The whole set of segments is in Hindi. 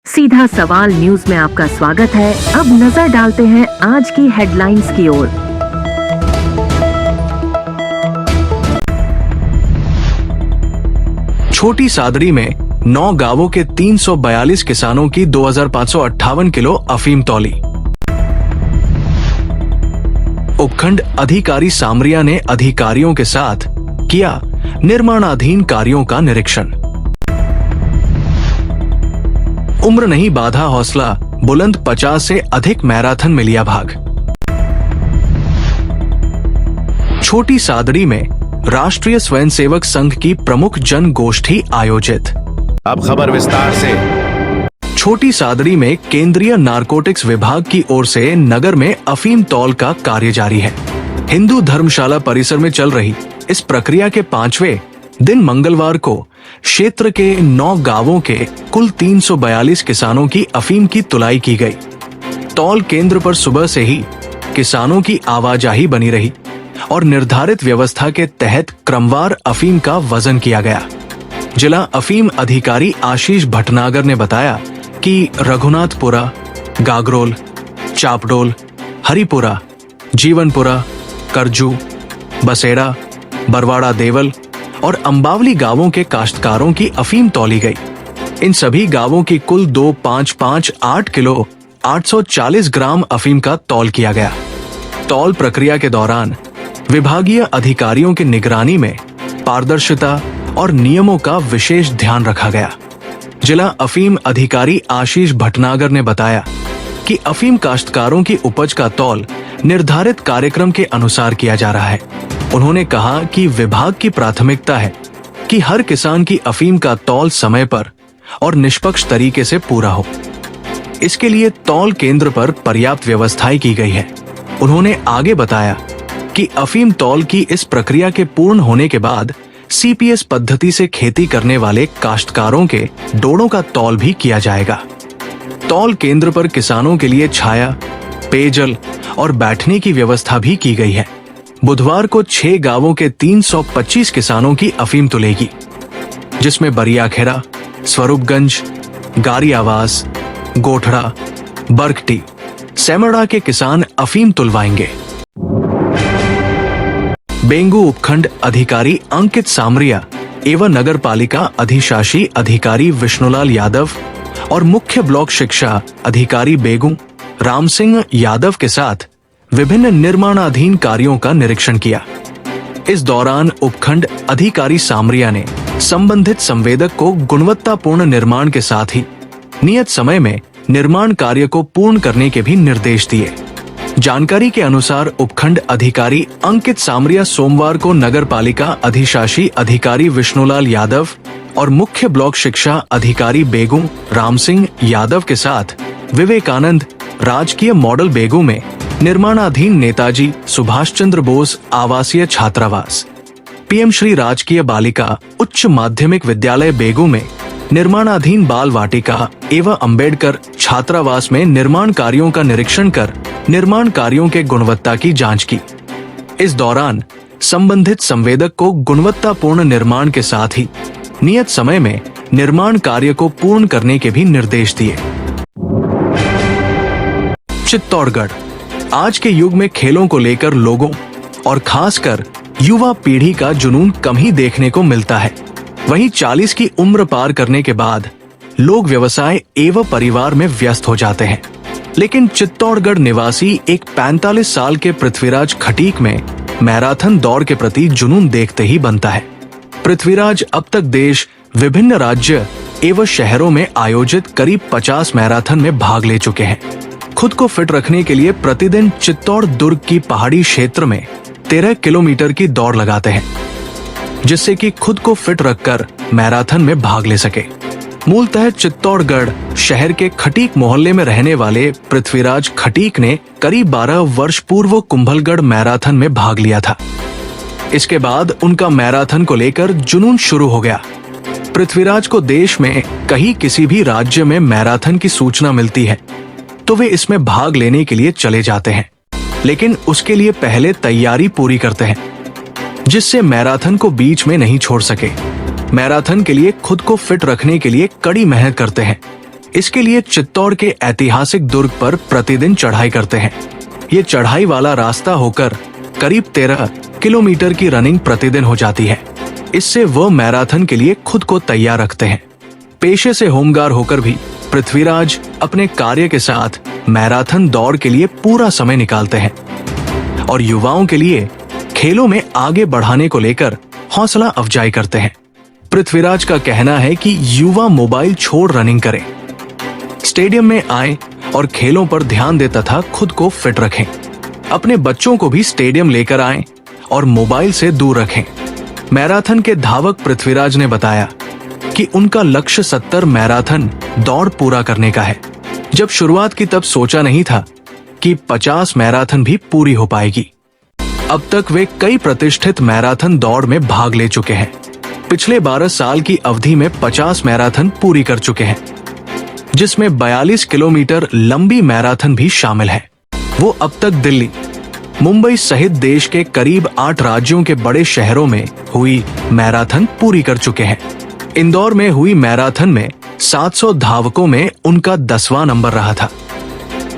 सीधा सवाल न्यूज में आपका स्वागत है। अब नजर डालते हैं आज की हेडलाइंस की ओर। छोटी सादड़ी में 9 गांवों के 342 किसानों की 2558 किलो अफीम तौली। उपखंड अधिकारी सामरिया ने अधिकारियों के साथ किया निर्माणाधीन कार्यों का निरीक्षण। उम्र नहीं बाधा हौसला, बुलंद 50 से अधिक मैराथन में लिया भाग। छोटी सादड़ी में राष्ट्रीय स्वयंसेवक संघ की प्रमुख जन गोष्ठी आयोजित। अब खबर विस्तार से। छोटी सादड़ी में केंद्रीय नारकोटिक्स विभाग की ओर से नगर में अफीम तौल का कार्य जारी है। हिंदू धर्मशाला परिसर में चल रही इस प्रक्रिया के 5वें दिन मंगलवार को क्षेत्र के 9 गांवों के कुल 342 किसानों की अफीम की तुलाई की गई। तौल केंद्र पर सुबह से ही किसानों की आवाजाही बनी रही और निर्धारित व्यवस्था के तहत क्रमवार अफीम का वजन किया गया। जिला अफीम अधिकारी आशीष भटनागर ने बताया कि रघुनाथपुरा, गागरोल, चापडोल, हरिपुरा, जीवनपुरा, करजू, बसेड़ा, बरवाड़ा देवल और अंबावली गांवों के काश्तकारों की अफीम तौली गई। इन सभी गांवों की कुल 2558 किलो 840 ग्राम अफीम का तौल किया गया। तौल प्रक्रिया के दौरान विभागीय अधिकारियों की निगरानी में पारदर्शिता और नियमों का विशेष ध्यान रखा गया। जिला अफीम अधिकारी आशीष भटनागर ने बताया कि अफीम काश्तकारों की उपज का तौल निर्धारित कार्यक्रम के अनुसार किया जा रहा है। उन्होंने कहा कि विभाग की प्राथमिकता है कि हर किसान की अफीम का तौल समय पर और निष्पक्ष तरीके से पूरा हो। इसके लिए तौल केंद्र पर पर्याप्त व्यवस्थाएं की गई है। उन्होंने आगे बताया कि अफीम तौल की इस प्रक्रिया के पूर्ण होने के बाद सीपीएस पद्धति से खेती करने वाले काश्तकारों के डोड़ों का तौल भी किया जाएगा। तौल केंद्र पर किसानों के लिए छाया, पेयजल और बैठने की व्यवस्था भी की गई है। बुधवार को 6 गांवों के 325 किसानों की अफीम तुलेगी, जिसमें बरियाखेड़ा, स्वरूपगंज, गारी आवास, गोठड़ा, बरकटी, सेमड़ा के किसान अफीम तुलवाएंगे। बेंगू उपखंड अधिकारी अंकित सामरिया एवं नगर पालिका अधिशासी अधिकारी विष्णुलाल यादव और मुख्य ब्लॉक शिक्षा अधिकारी बेगू राम सिंह यादव के साथ विभिन्न निर्माणाधीन कार्यों का निरीक्षण किया। इस दौरान उपखंड अधिकारी सामरिया ने संबंधित संवेदक को गुणवत्तापूर्ण निर्माण के साथ ही नियत समय में निर्माण कार्य को पूर्ण करने के भी निर्देश दिए। जानकारी के अनुसार उपखंड अधिकारी अंकित सामरिया सोमवार को नगर पालिका अधिशासी अधिकारी विष्णुलाल यादव और मुख्य ब्लॉक शिक्षा अधिकारी बेगू राम सिंह यादव के साथ विवेकानंद राजकीय मॉडल बेगू में निर्माणाधीन नेताजी सुभाष चंद्र बोस आवासीय छात्रावास, पीएम श्री राजकीय बालिका उच्च माध्यमिक विद्यालय बेगू में निर्माणाधीन बाल वाटिका एवं अंबेडकर छात्रावास में निर्माण कार्यों का निरीक्षण कर निर्माण कार्यों के गुणवत्ता की जांच की। इस दौरान संबंधित संवेदक को गुणवत्तापूर्ण निर्माण के साथ ही नियत समय में निर्माण कार्य को पूर्ण करने के भी निर्देश दिए। चित्तौड़गढ़ आज के युग में खेलों को लेकर लोगों और खासकर युवा पीढ़ी का जुनून कम ही देखने को मिलता है। वहीं 40 की उम्र पार करने के बाद लोग व्यवसाय एवं परिवार में व्यस्त हो जाते हैं। लेकिन चित्तौड़गढ़ निवासी एक 45 साल के पृथ्वीराज खटीक में मैराथन दौड़ के प्रति जुनून देखते ही बनता है। पृथ्वीराज अब तक देश विभिन्न राज्य एवं शहरों में आयोजित करीब 50 मैराथन में भाग ले चुके हैं। खुद को फिट रखने के लिए प्रतिदिन चित्तौड़ दुर्ग की पहाड़ी क्षेत्र में 13 किलोमीटर की दौड़ लगाते हैं, जिससे कि खुद को फिट रखकर मैराथन में भाग ले सके। मूलतः चित्तौड़गढ़ शहर के खटीक मोहल्ले में रहने वाले पृथ्वीराज खटीक ने करीब 12 वर्ष पूर्व कुंभलगढ़ मैराथन में भाग लिया था। इसके बाद उनका मैराथन को लेकर जुनून शुरू हो गया। पृथ्वीराज को देश में कहीं किसी भी राज्य में मैराथन की सूचना मिलती है तो वे इसमें भाग लेने के लिए चले जाते हैं, लेकिन उसके लिए पहले तैयारी पूरी करते हैं, जिससे मैराथन को बीच में नहीं छोड़ सके। मैराथन के लिए खुद को फिट रखने के लिए कड़ी मेहनत करते हैं। इसके लिए चित्तौड़ के ऐतिहासिक दुर्ग पर प्रतिदिन चढ़ाई करते हैं। ये चढ़ाई वाला रास्ता होकर करीब 13 किलोमीटर की रनिंग प्रतिदिन हो जाती है। इससे वो मैराथन के लिए खुद को तैयार रखते हैं। पेशे से होमगार्ड होकर भी पृथ्वीराज अपने कार्य के साथ मैराथन दौड़ के लिए पूरा समय निकालते हैं और युवाओं के लिए खेलों में आगे बढ़ाने को लेकर हौसला अफजाई करते हैं। पृथ्वीराज का कहना है कि युवा मोबाइल छोड़ रनिंग करें, स्टेडियम में आए और खेलों पर ध्यान दें तथा खुद को फिट रखें। अपने बच्चों को भी स्टेडियम लेकर आएं और मोबाइल से दूर रखें। मैराथन के धावक पृथ्वीराज ने बताया कि उनका लक्ष्य 70 मैराथन दौड़ पूरा करने का है। जब शुरुआत की तब सोचा नहीं था कि 50 मैराथन भी पूरी हो पाएगी। अब तक वे कई प्रतिष्ठित मैराथन दौड़ में भाग ले चुके हैं। पिछले 12 साल की अवधि में 50 मैराथन पूरी कर चुके हैं, जिसमें 42 किलोमीटर लंबी मैराथन भी शामिल है। वो अब तक दिल्ली, मुंबई सहित देश के करीब 8 राज्यों के बड़े शहरों में हुई मैराथन पूरी कर चुके हैं। इंदौर में हुई मैराथन में 700 धावकों में उनका 10वां नंबर रहा था।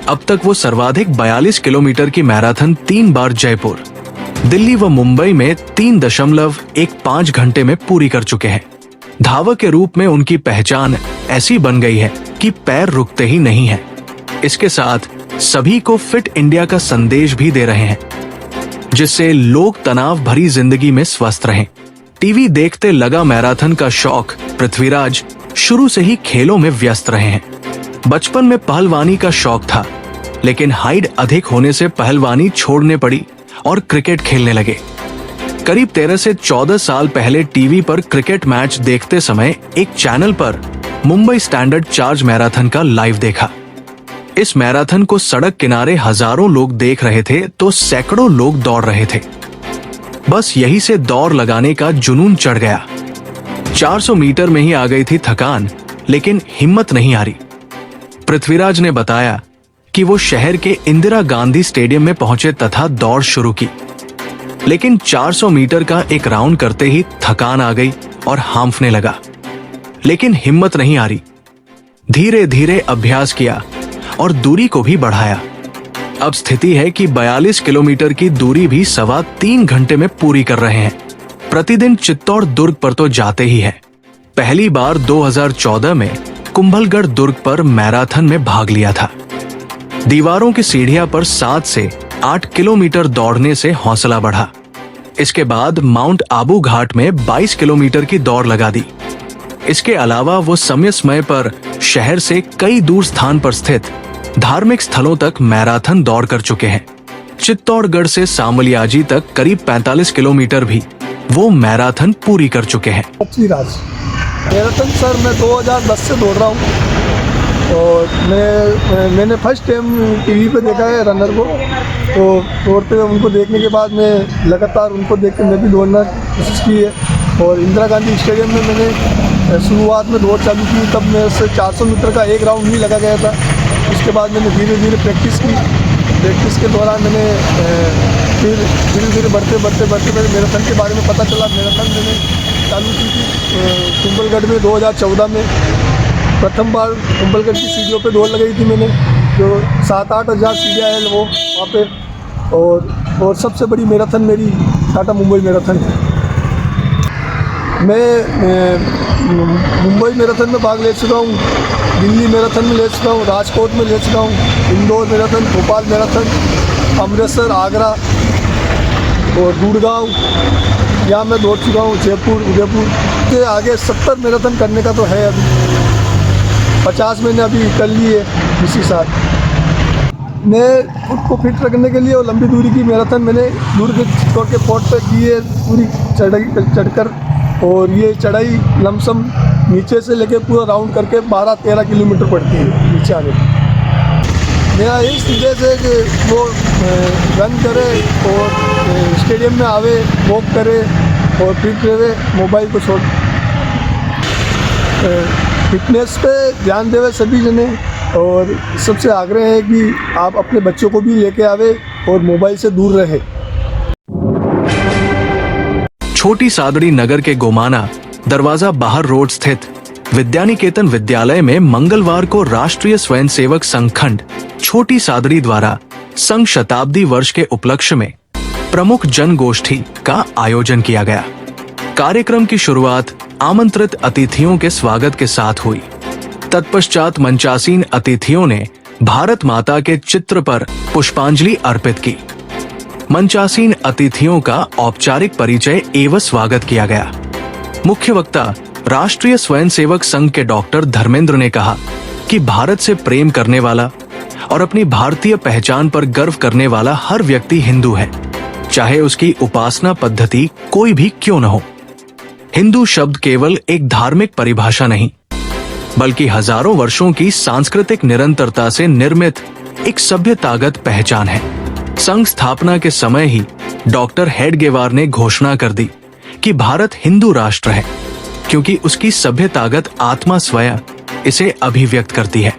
अब तक वो सर्वाधिक 42 किलोमीटर की मैराथन 3 बार जयपुर, दिल्ली व मुंबई में 3.15 घंटे में पूरी कर चुके हैं। धावक के रूप में उनकी पहचान ऐसी बन गई है कि पैर रुकते ही नहीं है। इसके साथ सभी को फिट इंडिया का संदेश भी दे रहे हैं, जिससे लोग तनाव भरी जिंदगी में स्वस्थ रहें। टीवी देखते लगा मैराथन का शौक पृथ्वीराज शुरू से ही खेलों में व्यस्त रहे हैं। बचपन में पहलवानी का शौक था, लेकिन हाइट अधिक होने से पहलवानी छोड़ने पड़ी और क्रिकेट खेलने लगे। करीब 13 से 14 साल पहले टीवी पर क्रिकेट मैच देखते समय एक चैनल पर मुंबई स्टैंडर्ड चार्ज मैराथन का लाइव देखा। इस मैराथन को सड़क किनारे हजारों लोग देख रहे थे तो सैकड़ों लोग दौड़ रहे थे। बस यही से दौड़ लगाने का जुनून चढ़ गया। 400 मीटर में ही आ गई थी थकान, लेकिन हिम्मत नहीं हारी। पृथ्वीराज ने बताया कि वो शहर के इंदिरा गांधी स्टेडियम में पहुंचे तथा दौड़ शुरू की, लेकिन 400 मीटर का एक राउंड करते ही थकान आ गई और हांफने लगा, लेकिन हिम्मत नहीं हारी। धीरे धीरे अभ्यास किया और दूरी को भी बढ़ाया। अब स्थिति है कि 42 किलोमीटर की दूरी भी 3.25 घंटे में पूरी कर रहे हैं। प्रतिदिन चित्तौड़ दुर्ग पर तो जाते ही है। पहली बार 2014 में कुंभलगढ़ दुर्ग पर मैराथन में भाग लिया था। दीवारों की सीढ़ियां पर 7 से 8 किलोमीटर दौड़ने से हौसला बढ़ा। इसके बाद माउंट आबू घाट में 22 किलोमीटर की दौड़ लगा दी। इसके अलावा वो समय समय पर शहर से कई दूर स्थान पर स्थित धार्मिक स्थलों तक मैराथन दौड़ कर चुके हैं। चित्तौड़गढ़ से सामलियाजी तक करीब 45 किलोमीटर भी वो मैराथन पूरी कर चुके हैं। पृथ्वीराज मैराथन सर मैं 2010 से दौड़ रहा हूँ और मैंने फर्स्ट टाइम टीवी पे देखा है रनर को, तो दौड़ते हुए उनको देखने के बाद मैं लगातार उनको देख के मैं भी दौड़ना कोशिश की है। और इंदिरा गांधी स्टेडियम में मैंने शुरुआत में दौड़ चालू की, तब मेरे से 400 मीटर का एक राउंड ही लगा गया था। उसके बाद मैंने धीरे धीरे प्रैक्टिस की। प्रैक्टिस के दौरान मैंने फिर धीरे धीरे बढ़ते मेरे मैराथन के बारे में पता चला। मैराथन मैंने चालू की थी कुंभलगढ़ में 2014 में। प्रथम बार कुंभलगढ़ की सीढ़ियों पे दौड़ लगाई थी मैंने, जो 7-8 हज़ार सीढ़ियाँ हैं वो वहाँ पे। और सबसे बड़ी मैराथन मेरी टाटा मुंबई मैराथन है। मैं मुंबई मैराथन में भाग ले चुका हूँ, दिल्ली मैराथन में ले चुका हूँ, राजकोट में ले चुका हूँ, इंदौर मैराथन, भोपाल मैराथन, अमृतसर, आगरा और गुड़गांव यहाँ मैं दौड़ चुका हूँ, जयपुर, उदयपुर के आगे 70 मैराथन करने का तो है। अभी 50 मैंने अभी कर ली है इसी साल। मैं खुद को फिट रखने के लिए और लंबी दूरी की मैराथन मैंने दुर्ग चित्तौड़ के फोर्ट पर की है, पूरी चढ़कर। और ये चढ़ाई लमसम नीचे से लेके पूरा राउंड करके 12-13 किलोमीटर पड़ती है नीचे आने की। मेरा यही संदेश है कि वो रन करे और स्टेडियम में आवे, वॉक करे और फिट रहे, मोबाइल को छोड़। फिटनेस पे ध्यान देवे सभी जने, और सबसे आग्रह है कि आप अपने बच्चों को भी लेके आवे और मोबाइल से दूर रहे। छोटी सादड़ी नगर के गोमाना दरवाजा बाहर रोड स्थित विद्यानिकेतन विद्यालय में मंगलवार को राष्ट्रीय स्वयंसेवक संघ खंड छोटी सादरी द्वारा संघ शताब्दी वर्ष के उपलक्ष्य में प्रमुख जनगोष्ठी का आयोजन किया गया। कार्यक्रम की शुरुआत आमंत्रित अतिथियों के स्वागत के साथ हुई। तत्पश्चात मंचासीन अतिथियों ने भारत माता के चित्र पर पुष्पांजलि अर्पित की। मंचासीन अतिथियों का औपचारिक परिचय एवं स्वागत किया गया। मुख्य वक्ता राष्ट्रीय स्वयंसेवक संघ के डॉक्टर धर्मेंद्र ने कहा कि भारत से प्रेम करने वाला और अपनी भारतीय पहचान पर गर्व करने वाला हर व्यक्ति हिंदू है, चाहे उसकी उपासना पद्धति कोई भी क्यों न हो। हिंदू शब्द केवल एक धार्मिक परिभाषा नहीं, बल्कि हजारों वर्षों की सांस्कृतिक निरंतरता से निर्मित एक सभ्यतागत पहचान है। संघ स्थापना के समय ही डॉक्टर हेडगेवार ने घोषणा कर दी कि भारत हिंदू राष्ट्र है, क्योंकि उसकी सभ्यतागत आत्मा स्वयं इसे अभिव्यक्त करती है।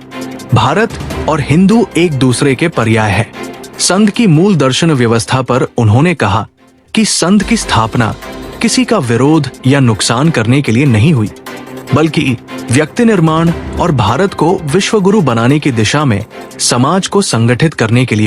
भारत और हिंदू एक दूसरे के पर्याय है। संघ की मूल दर्शन व्यवस्था पर उन्होंने कहा कि संघ की स्थापना किसी का विरोध या नुकसान करने के लिए नहीं हुई, बल्कि व्यक्ति निर्माण और भारत को विश्व गुरु बनाने की दिशा में समाज को संगठित करने के लिए